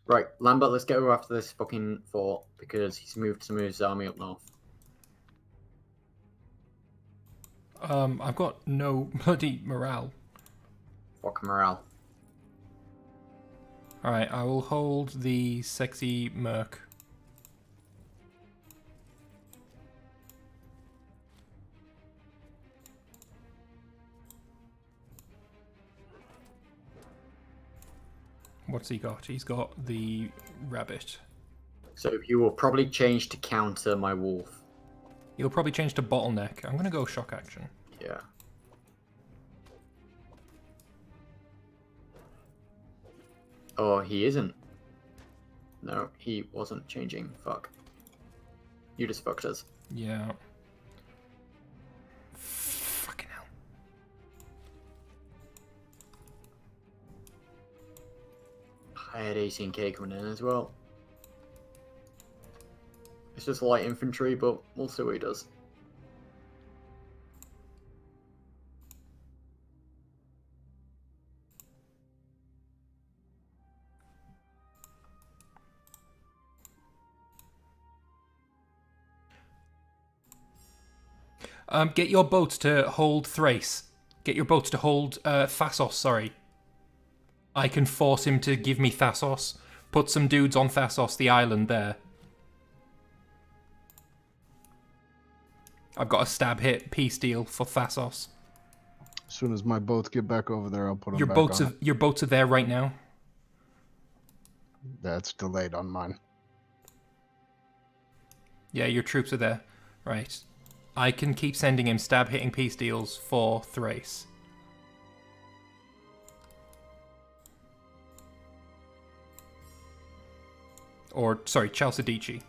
Right, Lambert, let's go after this fucking fort because he's moved some of his army up north. I've got no bloody morale. Fuck morale. Alright, I will hold the sexy merc. What's he got? He's got the rabbit. So he will probably change to counter my wolf. He'll probably change to bottleneck. I'm gonna go shock action. Yeah. Oh, he isn't. No, he wasn't changing. Fuck. You just fucked us. Yeah. Fucking hell. I had 18k coming in as well. It's just light infantry, but we'll see what he does. Get your boats to hold Thrace. Get your boats to hold Thassos, sorry. I can force him to give me Thassos. Put some dudes on Thassos, the island there. I've got a stab hit peace deal for Thassos. As soon as my boats get back over there, I'll put them Your back boats on. are your boats are there right now. That's delayed on mine. Yeah, your troops are there. Right. I can keep sending him stab hitting peace deals for Thrace. Or, sorry, Chalcidice.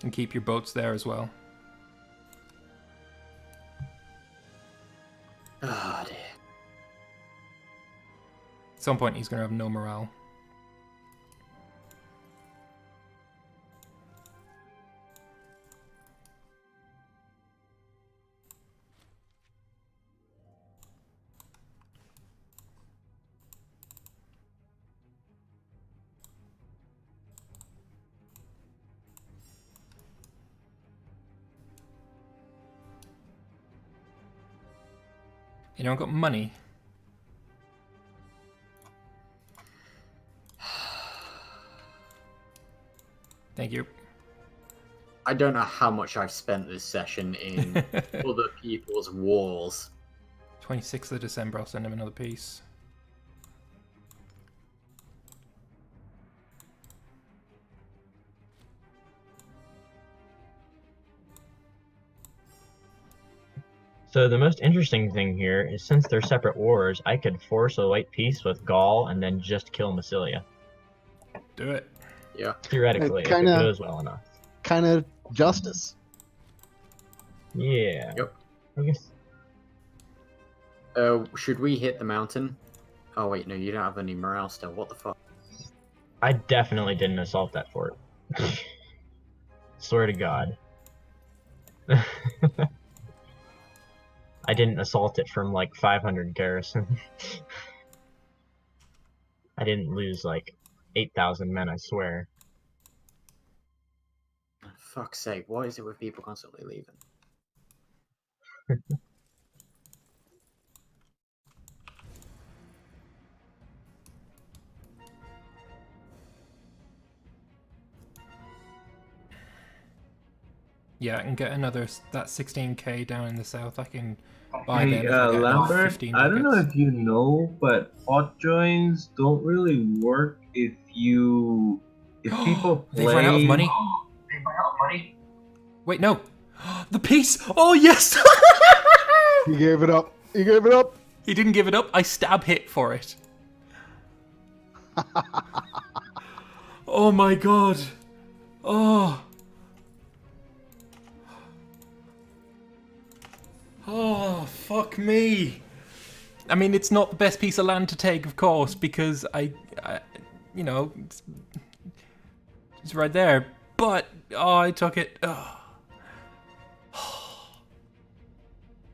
And keep your boats there as well. Ah, dear. At some point he's going to have no morale. You know, I've got money. Thank you. I don't know how much I've spent this session in other people's wars. 26th of December, I'll send him another piece. So the most interesting thing here is since they're separate wars, I could force a white peace with Gaul and then just kill Massilia. Do it. Yeah. Theoretically, if it Kinda- goes well enough. Kind of justice. Yeah. Yep. I guess. Should we hit the mountain? Oh wait, no, you don't have any morale still. What the fuck? I definitely didn't assault that fort. Swear to God. I didn't assault it from like 500 garrison. I didn't lose like 8,000 men, I swear. Fuck's sake, what is it with people constantly leaving? Yeah, I can get another, that 16k down in the south. I can buy them Hey, if I get another Lambert, 15 I don't know ducats. if you know, but hot joins don't really work if people They've run out of play. money. Wait, no. The piece! Oh, yes! He gave it up. He gave it up. He didn't give it up. I stab hit for it. Oh my god. Oh. Oh, fuck me. I mean, it's not the best piece of land to take, of course, because I you know, it's right there. But, oh, I took it. Oh.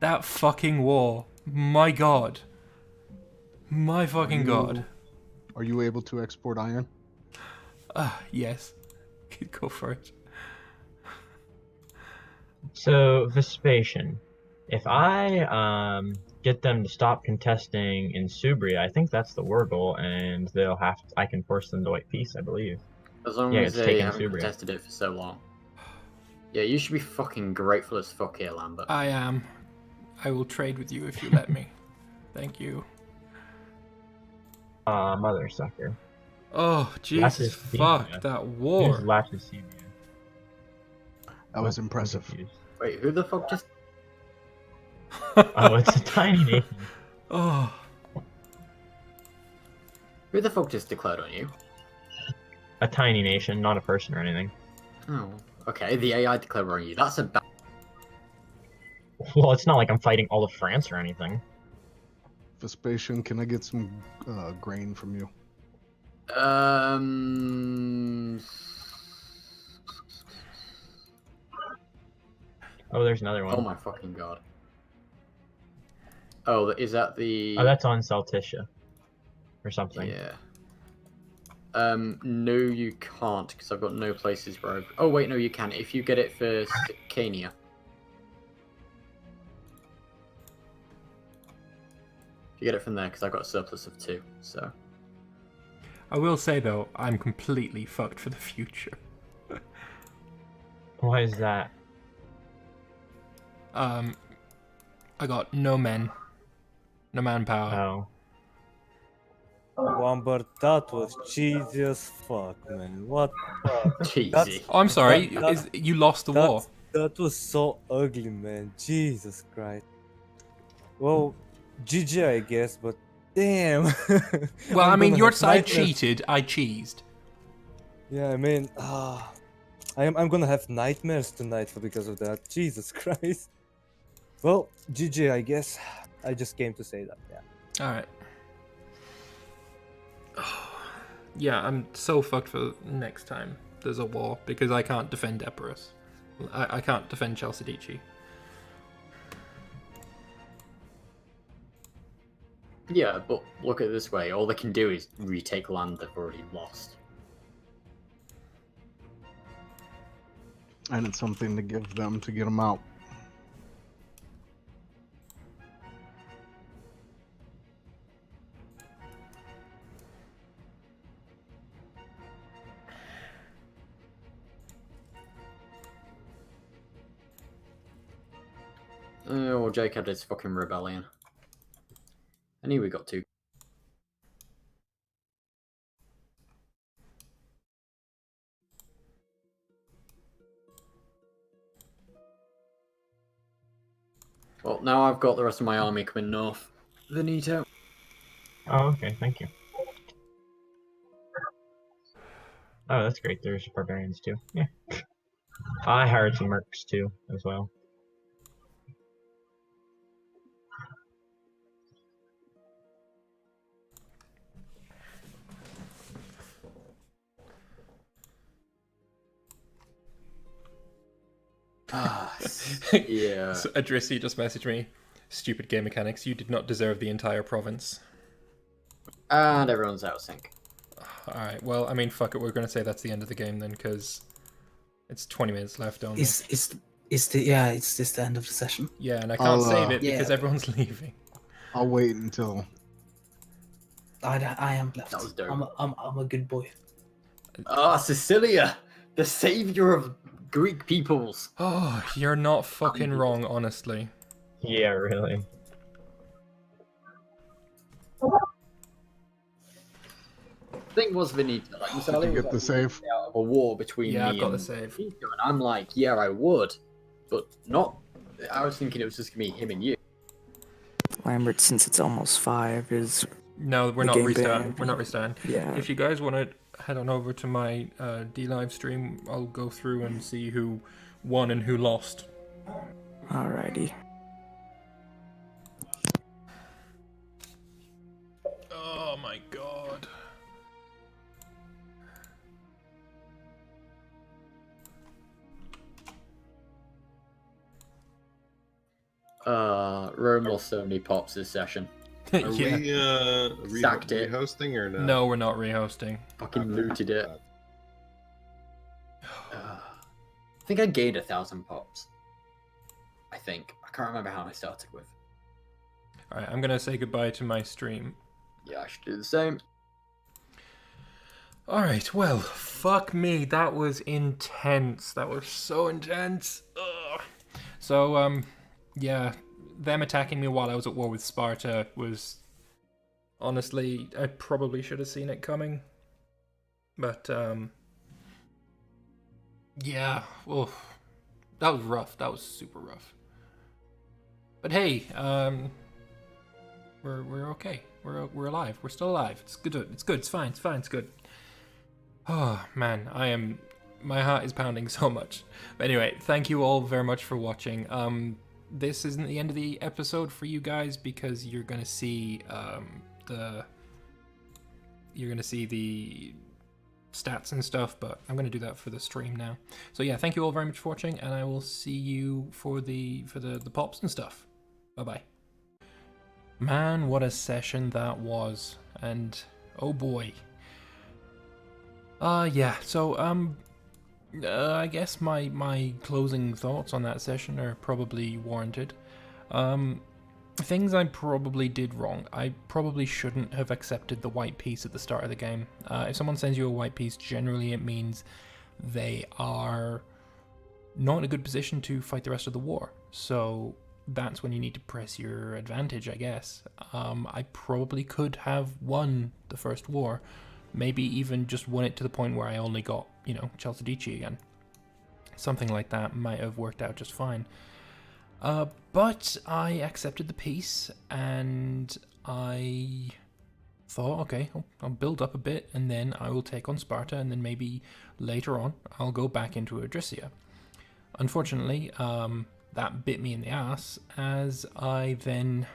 That fucking war. My god. My fucking god. Are you able to export iron? Yes. Go for it. So Vespasian, if I get them to stop contesting in Subria, I think that's the war goal, and I can force them to white peace, I believe. As long Yeah, as it's they taken haven't Subria. contested it for so long. Yeah, you should be fucking grateful as fuck here, Lambert. I am. I will trade with you if you let me. Thank you. Mother sucker. Oh, Jesus fuck, that Who's war. Laticivia? That was impressive. Wait, who the fuck just... Oh, it's a tiny nation. Oh, Who the fuck just declared on you? A tiny nation, not a person or anything. Oh, okay, the AI declared on you. That's a bad... Well, it's not like I'm fighting all of France or anything. Vespasian, can I get some grain from you? Oh, there's another one. Oh my fucking god. Oh, is that the... Oh, that's on Saltitia. Or something. Yeah. No, you can't, because I've got no places where I've... Oh, wait, no, you can. If you get it for Sicania. If you get it from there, because I've got a surplus of 2, so... I will say though, I'm completely fucked for the future. Why is that? I got no men. No manpower. Oh. One, but that was cheesy as fuck, man. What? Cheesy. Oh, I'm sorry. that- You lost the war. That was so ugly, man. Jesus Christ. Well, GG, I guess, but damn. Well, I I'm mean, gonna your have side nightmares. cheated. I cheesed. Yeah, I mean, I'm gonna have nightmares tonight because of that. Jesus Christ. Well, GG, I guess. I just came to say that. Yeah. All right. Yeah, I'm so fucked for next time there's a war because I can't defend Epirus. I can't defend Chalcidice. Yeah, but look at it this way. All they can do is retake land they've already lost. And it's something to give them to get them out. Oh, Jake had his fucking rebellion. I knew we got 2. Well, now I've got the rest of my army coming north. Veneto. Oh, okay, thank you. Oh, that's great. There's barbarians too. Yeah. I hired some mercs too, as well. Yeah. So Adrissi just messaged me. Stupid game mechanics. You did not deserve the entire province. And everyone's out of sync. Alright, well, I mean, fuck it. We're going to say that's the end of the game then, because it's 20 minutes left only. It's just the end of the session. Yeah, and I can't save it Yeah. because everyone's leaving. I'll wait until... I am left. That was dope. I'm a good boy. Ah, Sicilia! The savior of Greek peoples! Oh, you're not fucking wrong, honestly. Yeah, really. Thing was, Veneto, like, Did you get the save? out of a war between Yeah, me I've got and the save. Veneto, and I'm like, yeah, I would, but not. I was thinking it was just gonna be him and you. Lambert, since it's almost 5, is No, we're The not game restarting. ban. We're not restarting. yeah. If you guys want to head on over to my D-Live stream, I'll go through and see who won and who lost. Alrighty. Oh my god. Rome lost so many pops this session. Are Yeah. we Sacked it. rehosting or no? No, we're not rehosting. Fucking Okay. looted it. I think I gained 1,000 pops. I think. I can't remember how I started with. Alright, I'm gonna say goodbye to my stream. Yeah, I should do the same. Alright, well, fuck me, that was intense. That was so intense. Ugh. So, yeah, them attacking me while I was at war with Sparta was... Honestly, I probably should have seen it coming. But, yeah, oof. That was rough. That was super rough. But hey, we're okay. We're alive. We're still alive. It's good. It's good. It's fine. It's fine. It's good. Oh man, my heart is pounding so much. But anyway, thank you all very much for watching. This isn't the end of the episode for you guys because you're gonna see the stats and stuff, but I'm gonna do that for the stream now. So yeah, thank you all very much for watching, and I will see you for the pops and stuff. Bye bye. Man, what a session that was, and oh boy. Yeah, so, I guess my closing thoughts on that session are probably warranted. Things I probably did wrong. I probably shouldn't have accepted the white piece at the start of the game. If someone sends you a white piece, generally it means they are not in a good position to fight the rest of the war. So that's when you need to press your advantage, I guess. I probably could have won the first war. Maybe even just won it to the point where I only got, you know, Chalcidice again. Something like that might have worked out just fine. But I accepted the peace, and I thought, okay, I'll build up a bit, and then I will take on Sparta, and then maybe later on I'll go back into Adrissia. Unfortunately, that bit me in the ass, as I then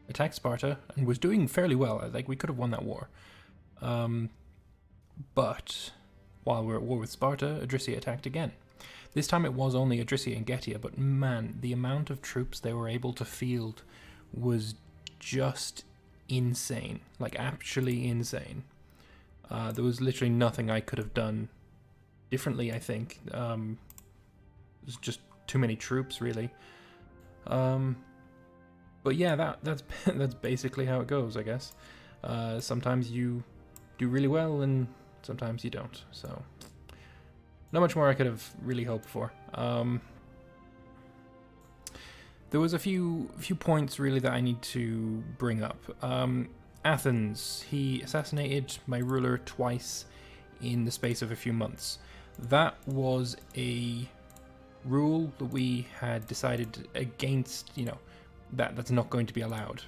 attacked Sparta, and was doing fairly well. Like, we could have won that war. But while we were at war with Sparta, Adrissia attacked again. This time it was only Adrissia and Getia, but man, the amount of troops they were able to field was just insane. Like, actually insane. There was literally nothing I could have done differently, I think. There's just too many troops, really. But yeah, that's basically how it goes, I guess. Sometimes you do really well, and sometimes you don't. So, not much more I could have really hoped for. There was a few points really that I need to bring up. Athens, he assassinated my ruler twice in the space of a few months. That was a rule that we had decided against. You know, that's not going to be allowed.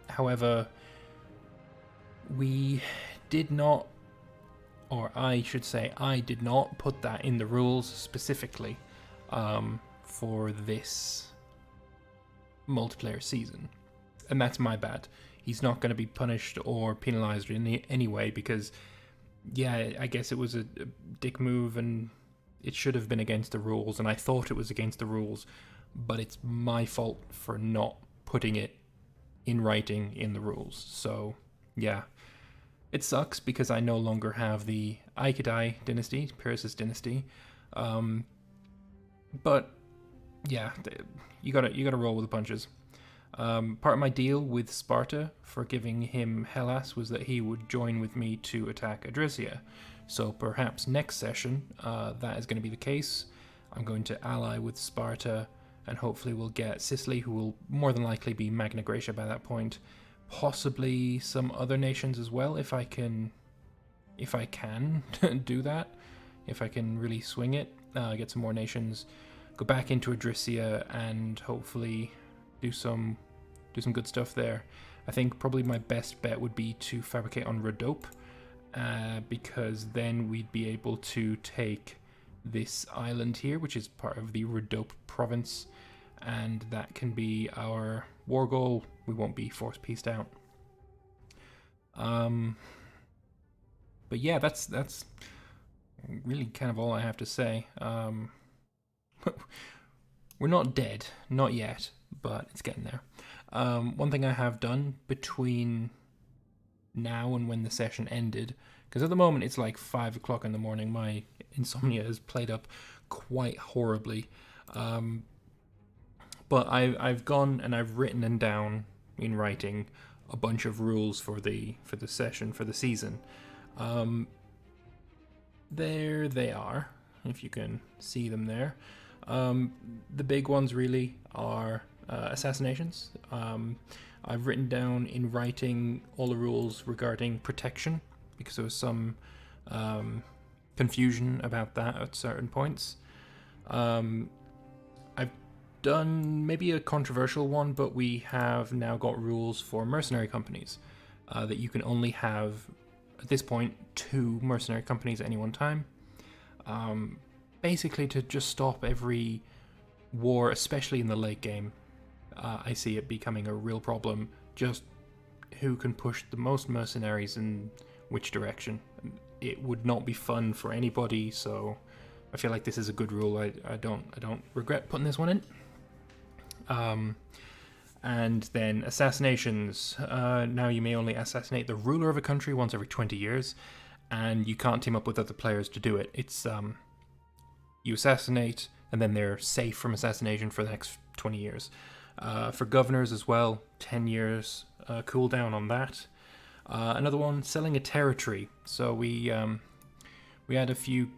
However, we did not, or I should say, I did not put that in the rules specifically for this multiplayer season. And that's my bad. He's not going to be punished or penalized in any way because, yeah, I guess it was a dick move and it should have been against the rules, and I thought it was against the rules, but it's my fault for not putting it in writing in the rules. So, yeah. It sucks because I no longer have the Agamidae dynasty, Pyrrhus dynasty. But yeah, you gotta roll with the punches. Part of my deal with Sparta for giving him Hellas was that he would join with me to attack Adrissia. So perhaps next session, that is going to be the case. I'm going to ally with Sparta, and hopefully we'll get Sicily, who will more than likely be Magna Graecia by that point. Possibly some other nations as well, if I can do that, if I can really swing it, get some more nations, go back into Adrissia, and hopefully do some good stuff there. I think probably my best bet would be to fabricate on Rhodope, because then we'd be able to take this island here, which is part of the Rhodope province, and that can be our war goal. We won't be force pieced out. But yeah, that's really kind of all I have to say. We're not dead, not yet, but it's getting there. One thing I have done between now and when the session ended, because at the moment it's like 5 o'clock in the morning, my insomnia has played up quite horribly. But I've gone and I've written down in writing a bunch of rules for the session, for the season. There they are, if you can see them there. The big ones really are assassinations. I've written down in writing all the rules regarding protection, because there was some confusion about that at certain points. I've done maybe a controversial one, but we have now got rules for mercenary companies, that you can only have, at this point, 2 mercenary companies at any one time. Basically to just stop every war, especially in the late game. I see it becoming a real problem, just who can push the most mercenaries in which direction. It would not be fun for anybody, so I feel like this is a good rule. I don't regret putting this one in. And then assassinations. Now you may only assassinate the ruler of a country once every 20 years, and you can't team up with other players to do it. It's you assassinate, and then they're safe from assassination for the next 20 years. For governors as well, 10 years cooldown on that. Another one, selling a territory. So we had a few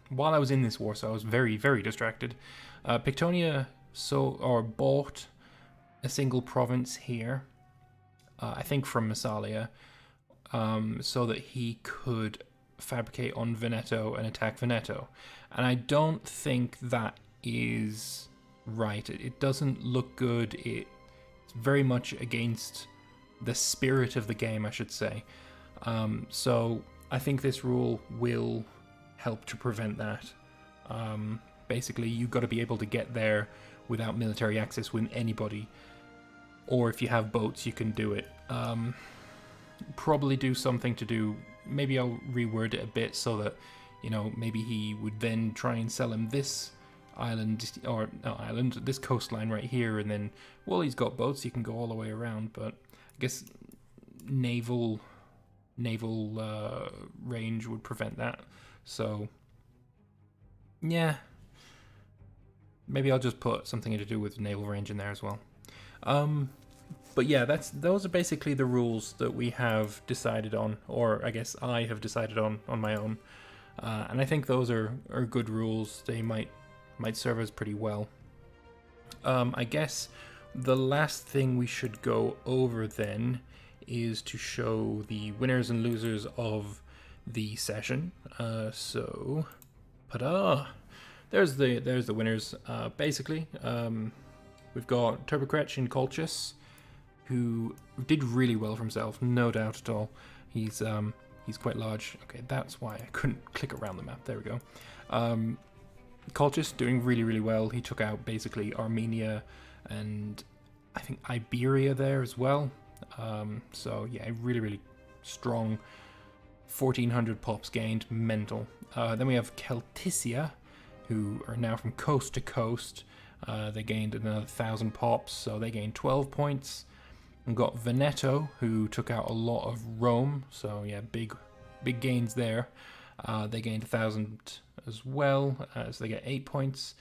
while I was in this war, so I was very, very distracted. Pictonia bought a single province here, I think from Massalia, so that he could fabricate on Veneto and attack Veneto. And I don't think that is right. It doesn't look good. It's very much against the spirit of the game, I should say. So I think this rule will help to prevent that. Basically, you've got to be able to get there without military access with anybody, or if you have boats, you can do it. Probably do something to do. Maybe I'll reword it a bit so that, maybe he would then try and sell him this this coastline right here, and then, well, he's got boats, he can go all the way around. But I guess naval range would prevent that. So yeah, maybe I'll just put something to do with naval range in there as well. But yeah, those are basically the rules that we have decided on, or I guess I have decided on my own. And I think those are good rules. They might serve us pretty well. I guess the last thing we should go over then is to show the winners and losers of the session. So, ta-da! There's the winners. Basically, we've got Turbocretch and Colchis, who did really well for himself, no doubt at all. He's quite large. Okay, that's why I couldn't click around the map. There we go. Colchis doing really, really well. He took out basically Armenia and I think Iberia there as well. So yeah, really, really strong. 1,400 pops gained, mental. Then we have Celticia, who are now from coast to coast. They gained another 1,000 pops, so they gained 12 points. We've got Veneto, who took out a lot of Rome, so yeah, big gains there. They gained 1,000 as well, so they get 8 points.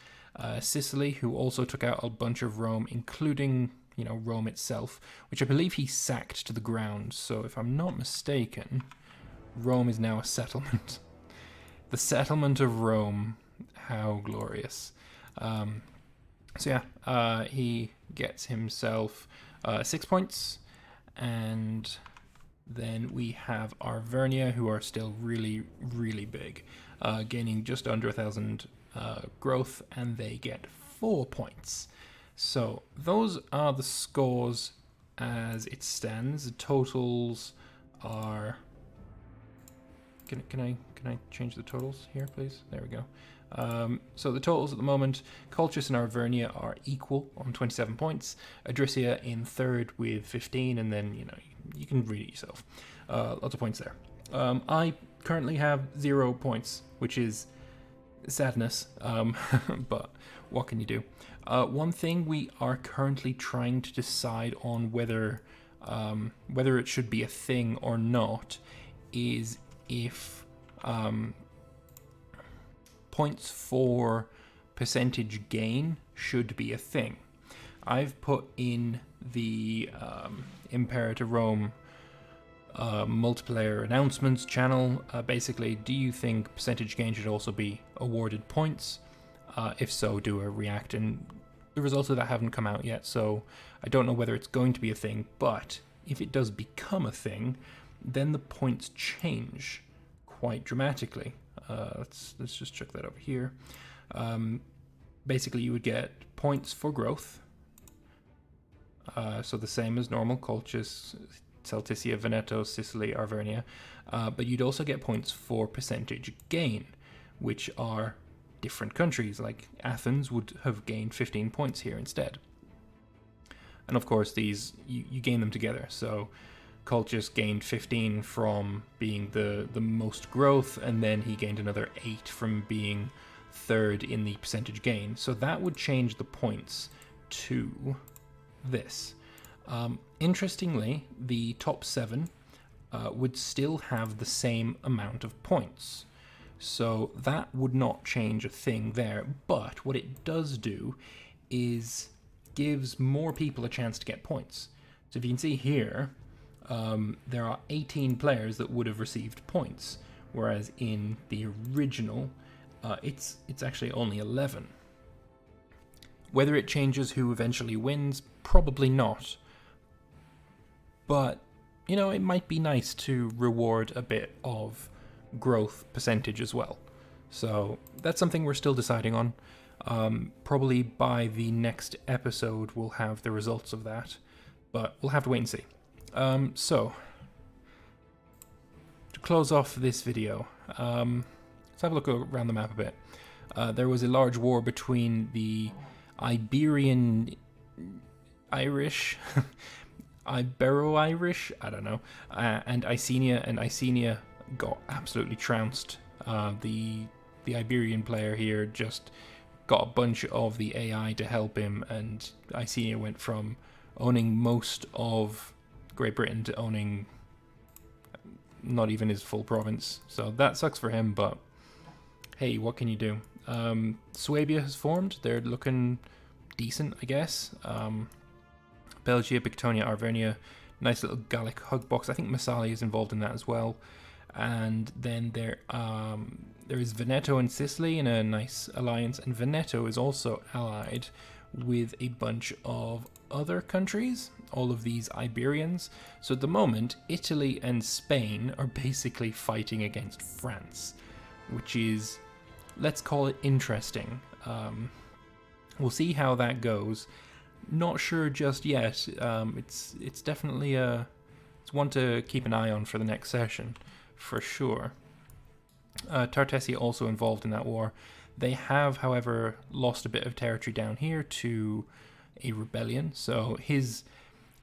Sicily, who also took out a bunch of Rome, including Rome itself, which I believe he sacked to the ground. So if I'm not mistaken, Rome is now a settlement. The settlement of Rome, how glorious. So yeah, he gets himself 6 points, and then we have Arvernia, who are still really, really big, gaining just under 1,000 growth, and they get 4 points. So those are the scores as it stands. The totals are. Can I change the totals here, please? There we go. So the totals at the moment, Colchis and Arvernia are equal on 27 points. Adricia in third with 15, and then you can read it yourself. Lots of points there. I currently have 0 points, which is sadness, but what can you do? One thing we are currently trying to decide on whether it should be a thing or not is if points for percentage gain should be a thing. I've put in the Imperator Rome multiplayer announcements channel, basically, do you think percentage gain should also be awarded points? If so, do a react, and the results of that haven't come out yet, so I don't know whether it's going to be a thing, but if it does become a thing, then the points change quite dramatically. Let's just check that over here. Basically, you would get points for growth, so the same as normal, Colchis, Celticia, Veneto, Sicily, Arvernia, but you'd also get points for percentage gain, which are different countries, like Athens would have gained 15 points here instead. And of course these, you gain them together, so Colchis gained 15 from being the most growth, and then he gained another 8 from being third in the percentage gain, so that would change the points to this. Interestingly, the top 7 would still have the same amount of points, so that would not change a thing there, but what it does do is gives more people a chance to get points. So if you can see here, there are 18 players that would have received points, whereas in the original, it's actually only 11. Whether it changes who eventually wins, probably not. But, you know, it might be nice to reward a bit of growth percentage as well. So that's something we're still deciding on. Probably by the next episode we'll have the results of that, but we'll have to wait and see. So, to close off this video, let's have a look around the map a bit. There was a large war between the Ibero-Irish, I don't know, and Icenia, and Icenia got absolutely trounced. The Iberian player here just got a bunch of the AI to help him, and Icenia went from owning most of Great Britain to owning not even his full province. So that sucks for him, but hey, what can you do? Suabia has formed. They're looking decent, I guess. Belgia, Bictonia, Arvernia, nice little Gallic hug box. I think Massali is involved in that as well. And then there is Veneto and Sicily in a nice alliance, and Veneto is also allied with a bunch of other countries, all of these Iberians. So at the moment, Italy and Spain are basically fighting against France, which is, let's call it, interesting. We'll see how that goes. Not sure just yet. It's definitely it's one to keep an eye on for the next session, for sure. Tartessia also involved in that war. They have, however, lost a bit of territory down here to a rebellion, so his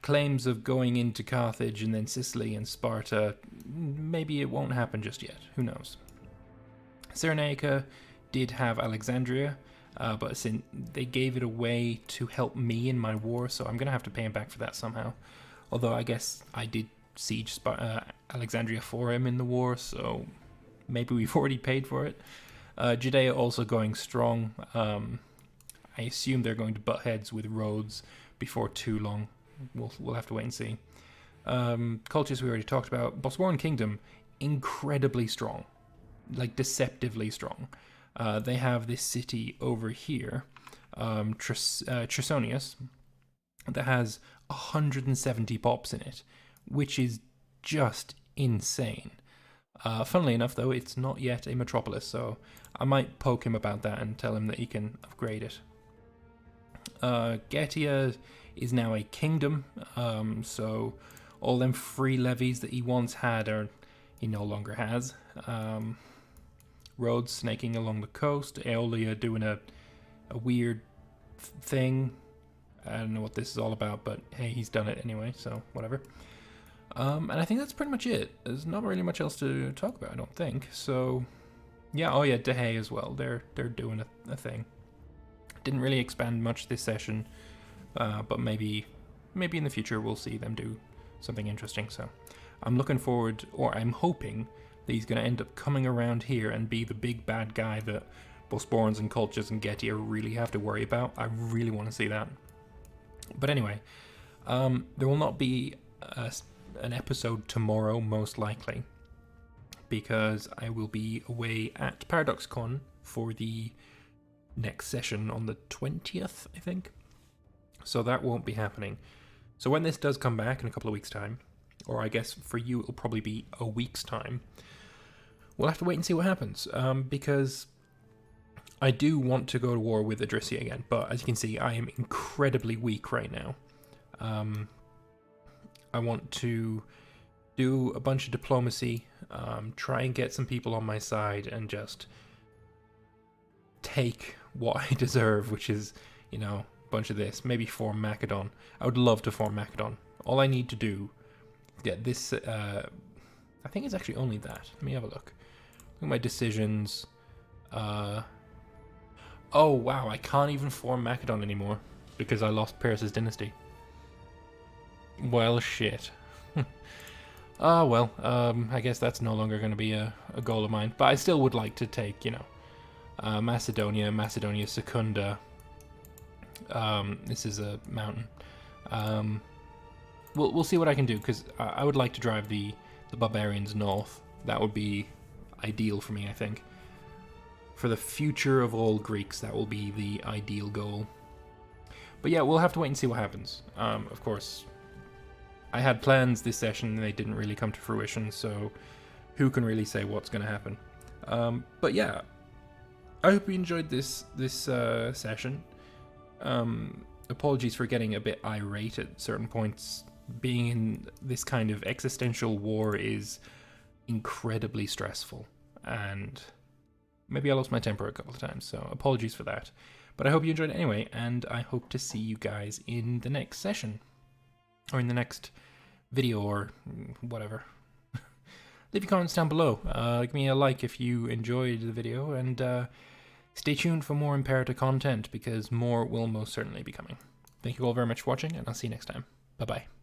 claims of going into Carthage and then Sicily and Sparta, maybe it won't happen just yet. Who knows? Cyrenaica did have Alexandria, but since they gave it away to help me in my war, so I'm going to have to pay him back for that somehow. Although I guess I did siege Alexandria for him in the war, so maybe we've already paid for it. Judea also going strong. I assume they're going to butt heads with Rhodes before too long. We'll have to wait and see. Colchis we already talked about. Bosworan Kingdom, incredibly strong. Like, deceptively strong. They have this city over here, Trisonius, that has 170 pops in it, which is just insane. Funnily enough, though, it's not yet a metropolis, so I might poke him about that and tell him that he can upgrade it. Getia is now a kingdom, so all them free levies that he once had he no longer has. Roads snaking along the coast, Aeolia doing a weird thing. I don't know what this is all about, but hey, he's done it anyway, so whatever. And I think that's pretty much it. There's not really much else to talk about, I don't think. So, yeah, oh yeah, De Haye as well. They're doing a thing. Didn't really expand much this session, but maybe in the future we'll see them do something interesting. So I'm looking forward, or I'm hoping, that he's going to end up coming around here and be the big bad guy that Bosporans and Cultures and Getty really have to worry about. I really want to see that. But anyway, there will not be an episode tomorrow, most likely, because I will be away at ParadoxCon for the next session on the 20th, I think. So that won't be happening. So when this does come back in a couple of weeks' time, or I guess for you it'll probably be a week's time, we'll have to wait and see what happens, because I do want to go to war with Adrissia again, but as you can see, I am incredibly weak right now. I want to do a bunch of diplomacy, try and get some people on my side, and just take what I deserve, which is, you know, a bunch of this. Maybe form Macedon. I would love to form Macedon. All I need to do is get this, I think it's actually only that. Let me have a look. Look at my decisions. Oh wow, I can't even form Macedon anymore because I lost Pyrrhus' dynasty. Well, shit. Oh well, I guess that's no longer going to be a goal of mine, but I still would like to take, you know, Macedonia Secunda. This is a mountain. We'll see what I can do, because I would like to drive the barbarians north. That would be ideal for me, I think. For the future of all Greeks, that will be the ideal goal. But yeah, we'll have to wait and see what happens. Of course, I had plans this session and they didn't really come to fruition, so who can really say what's going to happen? But yeah, I hope you enjoyed this session. Apologies for getting a bit irate at certain points. Being in this kind of existential war is incredibly stressful, and maybe I lost my temper a couple of times, so apologies for that. But I hope you enjoyed it anyway, and I hope to see you guys in the next session. Or in the next video, or whatever. Leave your comments down below. Give me a like if you enjoyed the video, and stay tuned for more Imperator content, because more will most certainly be coming. Thank you all very much for watching, and I'll see you next time. Bye-bye.